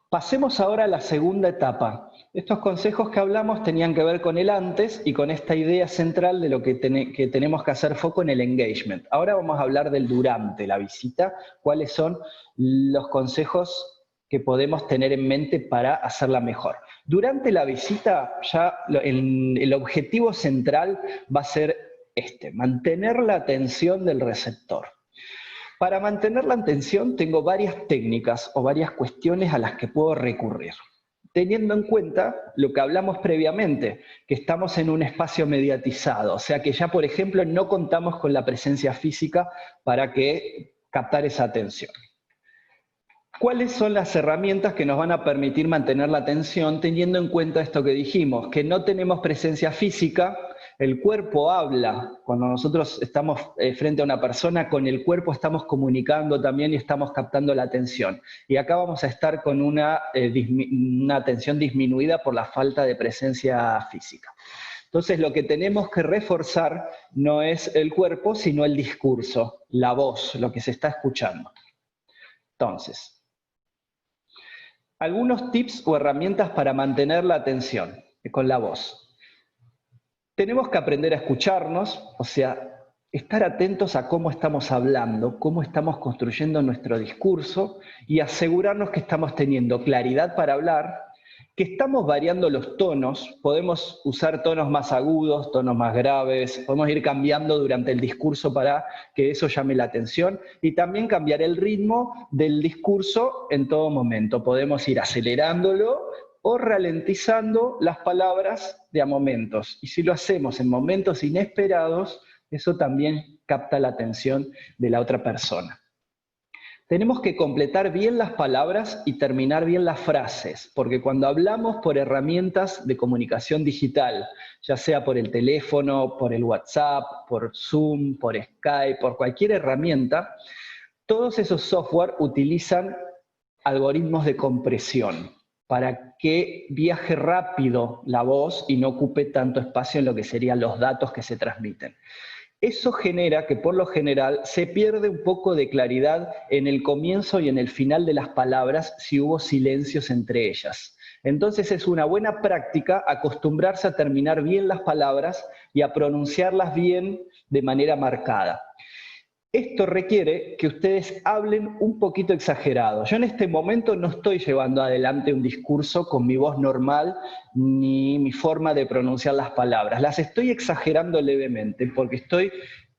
Pasemos ahora a la segunda etapa. Estos consejos que hablamos tenían que ver con el antes y con esta idea central de lo que tenemos que hacer foco en el engagement. Ahora vamos a hablar del durante la visita, cuáles son los consejos que podemos tener en mente para hacerla mejor. Durante la visita ya el objetivo central va a ser mantener la atención del receptor. Para mantener la atención tengo varias técnicas o varias cuestiones a las que puedo recurrir, teniendo en cuenta lo que hablamos previamente, que estamos en un espacio mediatizado, o sea que ya, por ejemplo, no contamos con la presencia física para captar esa atención. ¿Cuáles son las herramientas que nos van a permitir mantener la atención teniendo en cuenta esto que dijimos? Que no tenemos presencia física, el cuerpo habla. Cuando nosotros estamos frente a una persona, con el cuerpo estamos comunicando también y estamos captando la atención. Y acá vamos a estar con una atención disminuida por la falta de presencia física. Entonces lo que tenemos que reforzar no es el cuerpo, sino el discurso, la voz, lo que se está escuchando. Entonces, algunos tips o herramientas para mantener la atención con la voz. Tenemos que aprender a escucharnos, o sea, estar atentos a cómo estamos hablando, cómo estamos construyendo nuestro discurso y asegurarnos que estamos teniendo claridad para hablar, que estamos variando los tonos, podemos usar tonos más agudos, tonos más graves, podemos ir cambiando durante el discurso para que eso llame la atención y también cambiar el ritmo del discurso en todo momento. Podemos ir acelerándolo o ralentizando las palabras de a momentos. Y si lo hacemos en momentos inesperados, eso también capta la atención de la otra persona. Tenemos que completar bien las palabras y terminar bien las frases, porque cuando hablamos por herramientas de comunicación digital, ya sea por el teléfono, por el WhatsApp, por Zoom, por Skype, por cualquier herramienta, todos esos software utilizan algoritmos de compresión para que viaje rápido la voz y no ocupe tanto espacio en lo que serían los datos que se transmiten. Eso genera que por lo general se pierde un poco de claridad en el comienzo y en el final de las palabras si hubo silencios entre ellas. Entonces es una buena práctica acostumbrarse a terminar bien las palabras y a pronunciarlas bien de manera marcada. Esto requiere que ustedes hablen un poquito exagerado. Yo en este momento no estoy llevando adelante un discurso con mi voz normal ni mi forma de pronunciar las palabras. Las estoy exagerando levemente porque estoy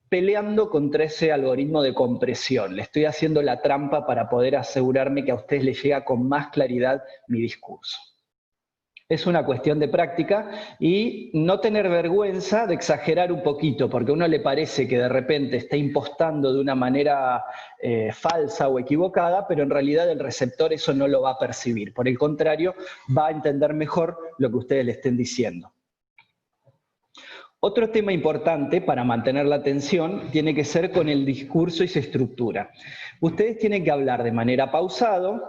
peleando contra ese algoritmo de compresión. Le estoy haciendo la trampa para poder asegurarme que a ustedes les llega con más claridad mi discurso. Es una cuestión de práctica y no tener vergüenza de exagerar un poquito, porque a uno le parece que de repente está impostando de una manera falsa o equivocada, pero en realidad el receptor eso no lo va a percibir. Por el contrario, va a entender mejor lo que ustedes le estén diciendo. Otro tema importante para mantener la atención tiene que ser con el discurso y su estructura. Ustedes tienen que hablar de manera pausado.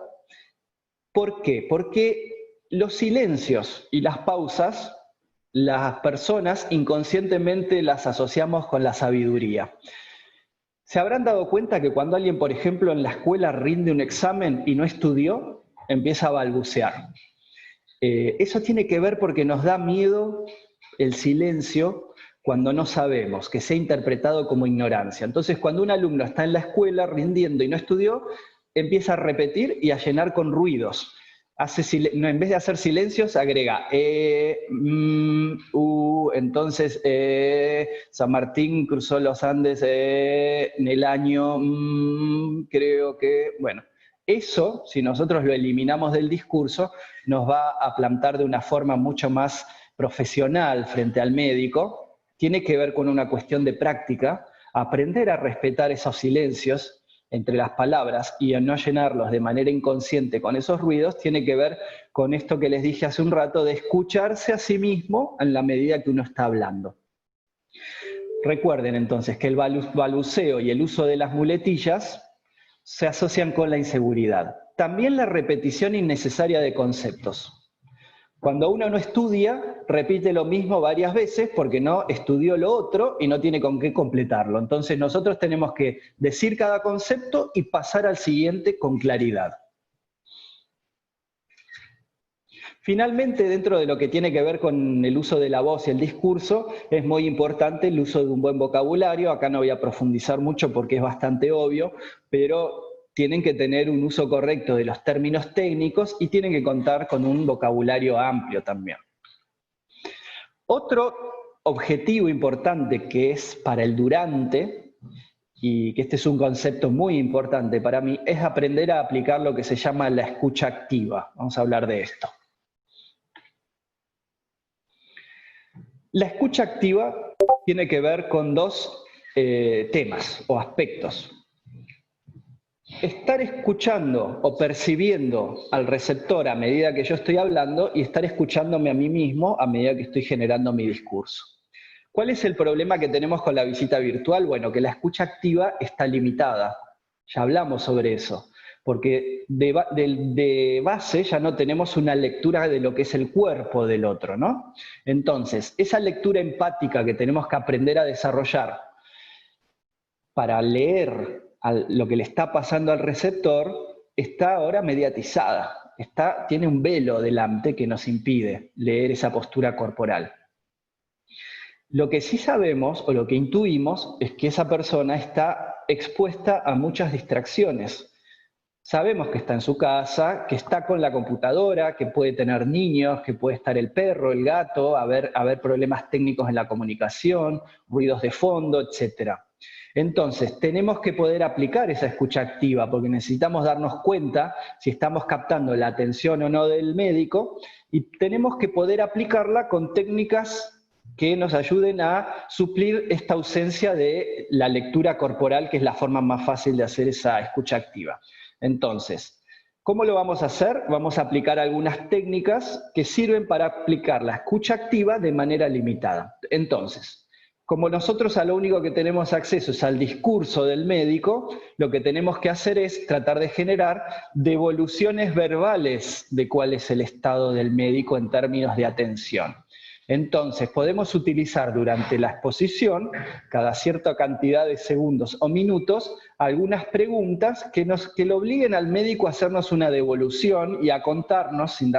¿Por qué? Porque los silencios y las pausas, las personas inconscientemente las asociamos con la sabiduría. ¿Se habrán dado cuenta que cuando alguien, por ejemplo, en la escuela rinde un examen y no estudió, empieza a balbucear? Eso tiene que ver porque nos da miedo el silencio cuando no sabemos, que sea interpretado como ignorancia. Entonces, cuando un alumno está en la escuela rindiendo y no estudió, empieza a repetir y a llenar con ruidos. En vez de hacer silencios, agrega entonces San Martín cruzó los Andes en el año, creo que, bueno, eso, si nosotros lo eliminamos del discurso, nos va a plantar de una forma mucho más profesional frente al médico. Tiene que ver con una cuestión de práctica, aprender a respetar esos silencios entre las palabras y a no llenarlos de manera inconsciente con esos ruidos, tiene que ver con esto que les dije hace un rato, de escucharse a sí mismo en la medida que uno está hablando. Recuerden entonces que el balbuceo y el uso de las muletillas se asocian con la inseguridad. también la repetición innecesaria de conceptos. Cuando uno no estudia, repite lo mismo varias veces porque no estudió lo otro y no tiene con qué completarlo. Entonces nosotros tenemos que decir cada concepto y pasar al siguiente con claridad. Finalmente, dentro de lo que tiene que ver con el uso de la voz y el discurso, es muy importante el uso de un buen vocabulario. Acá no voy a profundizar mucho porque es bastante obvio, pero tienen que tener un uso correcto de los términos técnicos y tienen que contar con un vocabulario amplio también. Otro objetivo importante que es para el durante, y que este es un concepto muy importante para mí, es aprender a aplicar lo que se llama la escucha activa. Vamos a hablar de esto. La escucha activa tiene que ver con dos temas o aspectos. Estar escuchando o percibiendo al receptor a medida que yo estoy hablando y estar escuchándome a mí mismo a medida que estoy generando mi discurso. ¿Cuál es el problema que tenemos con la visita virtual? Bueno, que la escucha activa está limitada. Ya hablamos sobre eso. Porque de base ya no tenemos una lectura de lo que es el cuerpo del otro, ¿no? Entonces, esa lectura empática que tenemos que aprender a desarrollar para leer lo que le está pasando al receptor, está ahora mediatizada. Tiene un velo delante que nos impide leer esa postura corporal. Lo que sí sabemos, o lo que intuimos, es que esa persona está expuesta a muchas distracciones. Sabemos que está en su casa, que está con la computadora, que puede tener niños, que puede estar el perro, el gato, haber problemas técnicos en la comunicación, ruidos de fondo, etc. Entonces, tenemos que poder aplicar esa escucha activa, porque necesitamos darnos cuenta si estamos captando la atención o no del médico, y tenemos que poder aplicarla con técnicas que nos ayuden a suplir esta ausencia de la lectura corporal, que es la forma más fácil de hacer esa escucha activa. Entonces, ¿cómo lo vamos a hacer? Vamos a aplicar algunas técnicas que sirven para aplicar la escucha activa de manera limitada. Entonces, como nosotros a lo único que tenemos acceso es al discurso del médico, lo que tenemos que hacer es tratar de generar devoluciones verbales de cuál es el estado del médico en términos de atención. Entonces, podemos utilizar durante la exposición, cada cierta cantidad de segundos o minutos, algunas preguntas que lo obliguen al médico a hacernos una devolución y a contarnos, sin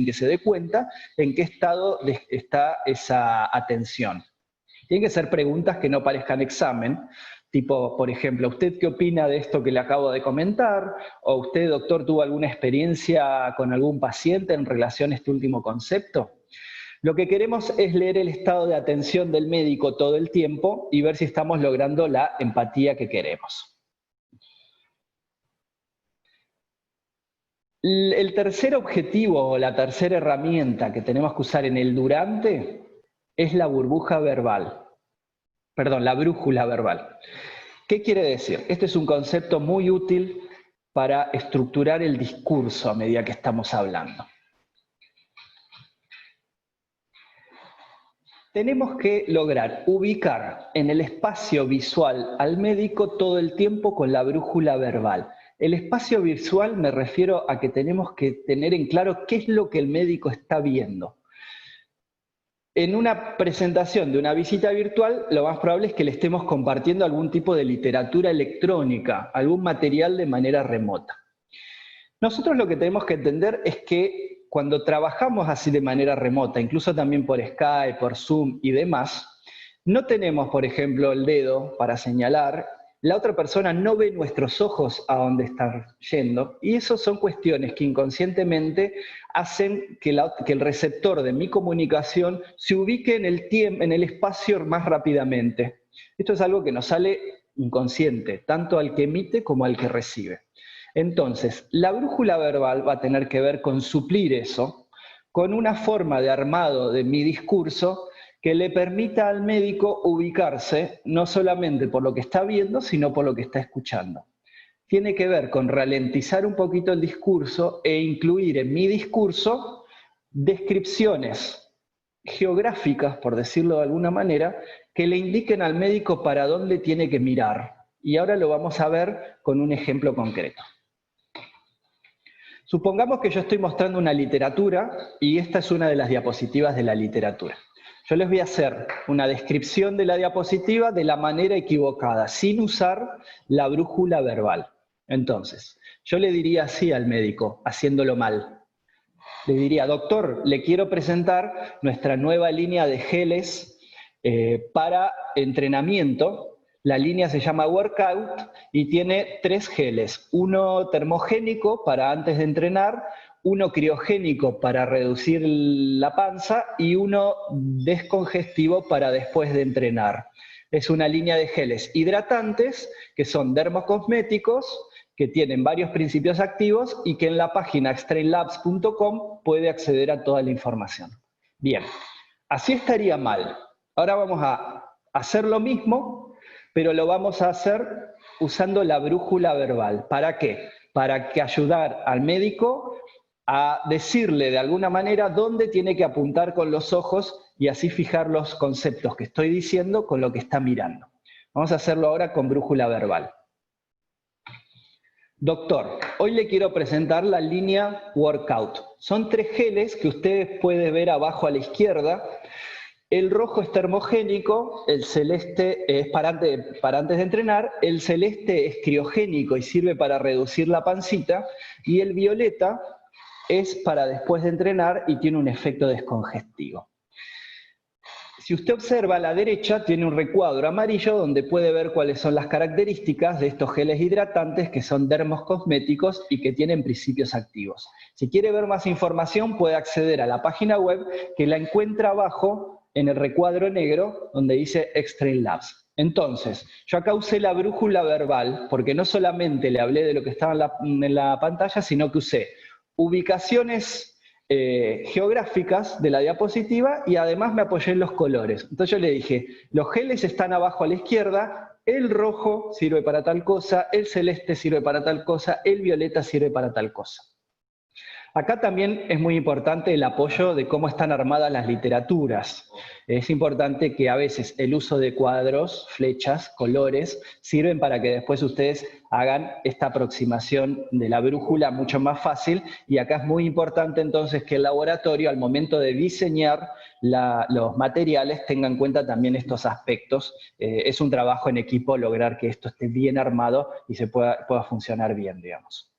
que se dé cuenta, en qué estado está esa atención. Tienen que ser preguntas que no parezcan examen, tipo, por ejemplo, ¿usted qué opina de esto que le acabo de comentar? ¿O usted, doctor, tuvo alguna experiencia con algún paciente en relación a este último concepto? Lo que queremos es leer el estado de atención del médico todo el tiempo y ver si estamos logrando la empatía que queremos. El tercer objetivo o la tercera herramienta que tenemos que usar en el durante es la burbuja verbal. Perdón, la brújula verbal. ¿Qué quiere decir? Este es un concepto muy útil para estructurar el discurso a medida que estamos hablando. Tenemos que lograr ubicar en el espacio visual al médico todo el tiempo con la brújula verbal. El espacio visual me refiero a que tenemos que tener en claro qué es lo que el médico está viendo. En una presentación de una visita virtual, lo más probable es que le estemos compartiendo algún tipo de literatura electrónica, algún material de manera remota. Nosotros lo que tenemos que entender es que cuando trabajamos así de manera remota, incluso también por Skype, por Zoom y demás, no tenemos, por ejemplo, el dedo para señalar, la otra persona no ve nuestros ojos a dónde están yendo, y eso son cuestiones que inconscientemente hacen que el receptor de mi comunicación se ubique en el espacio más rápidamente. Esto es algo que nos sale inconsciente, tanto al que emite como al que recibe. Entonces, la brújula verbal va a tener que ver con suplir eso, con una forma de armado de mi discurso que le permita al médico ubicarse no solamente por lo que está viendo, sino por lo que está escuchando. Tiene que ver con ralentizar un poquito el discurso e incluir en mi discurso descripciones geográficas, por decirlo de alguna manera, que le indiquen al médico para dónde tiene que mirar. Y ahora lo vamos a ver con un ejemplo concreto. Supongamos que yo estoy mostrando una literatura y esta es una de las diapositivas de la literatura. Yo les voy a hacer una descripción de la diapositiva de la manera equivocada, sin usar la brújula verbal. Entonces, yo le diría así al médico, haciéndolo mal. Le diría, doctor, le quiero presentar nuestra nueva línea de geles para entrenamiento. La línea se llama Workout y tiene 3 geles. Uno termogénico para antes de entrenar, uno criogénico para reducir la panza y uno descongestivo para después de entrenar. Es una línea de geles hidratantes que son dermocosméticos, que tienen varios principios activos y que en la página extrainlabs.com puede acceder a toda la información. Bien, así estaría mal. Ahora vamos a hacer lo mismo, pero lo vamos a hacer usando la brújula verbal. ¿Para qué? Para que ayudar al médico a decirle de alguna manera dónde tiene que apuntar con los ojos y así fijar los conceptos que estoy diciendo con lo que está mirando. Vamos a hacerlo ahora con brújula verbal. Doctor, hoy le quiero presentar la línea Workout. Son 3 geles que ustedes pueden ver abajo a la izquierda. El rojo es termogénico, el celeste es para antes de entrenar, el celeste es criogénico y sirve para reducir la pancita, y el violeta es para después de entrenar y tiene un efecto descongestivo. Si usted observa a la derecha, tiene un recuadro amarillo donde puede ver cuáles son las características de estos geles hidratantes que son dermocosméticos y que tienen principios activos. Si quiere ver más información, puede acceder a la página web que la encuentra abajo en el recuadro negro donde dice Extreme Labs. Entonces, yo acá usé la brújula verbal porque no solamente le hablé de lo que estaba en la pantalla, sino que usé ubicaciones geográficas de la diapositiva y además me apoyé en los colores. Entonces yo le dije, los geles están abajo a la izquierda, el rojo sirve para tal cosa, el celeste sirve para tal cosa, el violeta sirve para tal cosa. Acá también es muy importante el apoyo de cómo están armadas las literaturas. Es importante que a veces el uso de cuadros, flechas, colores, sirven para que después ustedes hagan esta aproximación de la brújula mucho más fácil. Y acá es muy importante entonces que el laboratorio, al momento de diseñar los materiales, tenga en cuenta también estos aspectos. Es un trabajo en equipo lograr que esto esté bien armado y se pueda funcionar bien, digamos.